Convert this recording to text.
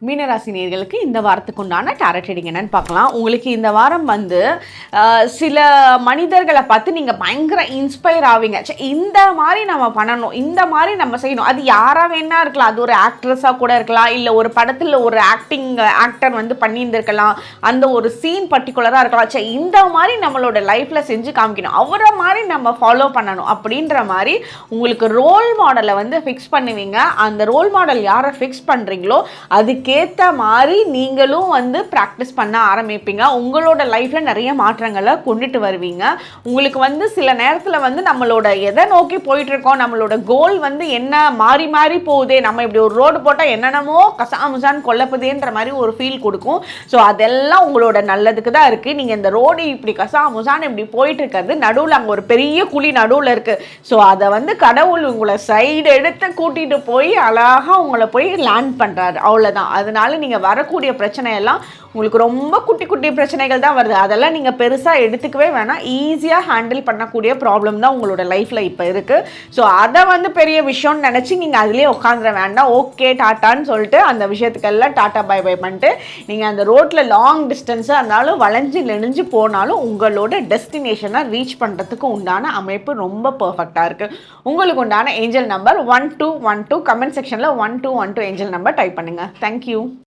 மீனராசி நேயர்களுக்கு இந்த வாரத்துக்கு உண்டான டாரட் ரீடிங் என்னன்னு பார்க்கலாம். உங்களுக்கு இந்த வாரம் வந்து சில மனிதர்களை பார்த்து நீங்கள் பயங்கர இன்ஸ்பயர் ஆவீங்க. இந்த மாதிரி நம்ம பண்ணணும், இந்த மாதிரி நம்ம செய்யணும். அது யாராக வேணா இருக்கலாம், அது ஒரு ஆக்ட்ரஸாக கூட இருக்கலாம், இல்லை ஒரு படத்தில் ஒரு ஆக்டர் வந்து பண்ணியிருந்திருக்கலாம், அந்த ஒரு சீன் பர்டிகுலராக இருக்கலாம். இந்த மாதிரி நம்மளோட லைஃப்பில் செஞ்சு காமிக்கணும், அவரை மாதிரி நம்ம ஃபாலோ பண்ணணும் அப்படின்ற மாதிரி உங்களுக்கு ரோல் மாடலை வந்து ஃபிக்ஸ் பண்ணுவீங்க. அந்த ரோல் மாடல் யாரை ஃபிக்ஸ் பண்ணுறீங்களோ அதுக்கேற்ற மாதிரி நீங்களும் வந்து ப்ராக்டிஸ் பண்ண ஆரம்பிப்பீங்க. உங்களோட லைஃப்பில் நிறைய மாற்றங்களை கொண்டுட்டு வருவீங்க. உங்களுக்கு வந்து சில நேரத்தில் வந்து நம்மளோட எதை நோக்கி போயிட்டுருக்கோம், நம்மளோட கோல் வந்து என்ன மாறி மாறி போகுதே, நம்ம இப்படி ஒரு ரோடு போட்டால் என்னென்னமோ கசாமுசான் கொல்லப்புதேன்ற மாதிரி ஒரு ஃபீல் கொடுக்கும். ஸோ அதெல்லாம் உங்களோட நல்லதுக்கு தான் இருக்குது. நீங்கள் இந்த ரோடு இப்படி கசாமுசான் இப்படி போயிட்டு இருக்கிறது, நடுவில் அங்கே ஒரு பெரிய குழி நடுவில் இருக்குது. ஸோ அதை வந்து கடவுள் உங்களை சைடு எடுத்து கூட்டிகிட்டு போய் அழகாக உங்களை போய் லேண்ட் பண்ணுறாரு, அவ்வளோதான். அதனால நீங்கள் வரக்கூடிய பிரச்சனையெல்லாம் உங்களுக்கு ரொம்ப குட்டி குட்டி பிரச்சனைகள் தான் வருது, அதெல்லாம் நீங்கள் பெருசாக எடுத்துக்கவே வேணாம். ஈஸியாக ஹேண்டில் பண்ணக்கூடிய ப்ராப்ளம் தான் உங்களோட லைஃப்பில் இப்போ இருக்குது. ஸோ அதை வந்து பெரிய விஷயம்னு நினச்சி நீங்கள் அதுலேயே உட்காந்துட வேண்டாம். ஓகே டாட்டான்னு சொல்லிட்டு அந்த விஷயத்துக்கெல்லாம் டாட்டா பை பை பண்ணிட்டு நீங்கள் அந்த ரோட்டில் லாங் டிஸ்டன்ஸாக இருந்தாலும் வளைஞ்சு நெளிஞ்சு போனாலும் உங்களோட டெஸ்டினேஷனை ரீச் பண்ணுறதுக்கு உண்டான அமைப்பு ரொம்ப பர்ஃபெக்டாக இருக்குது. உங்களுக்கு உண்டான ஏஞ்சல் நம்பர் 1212. கமெண்ட் செக்ஷனில் 1212 ஏஞ்சல் நம்பர் டைப் பண்ணுங்கள். தேங்க்யூ.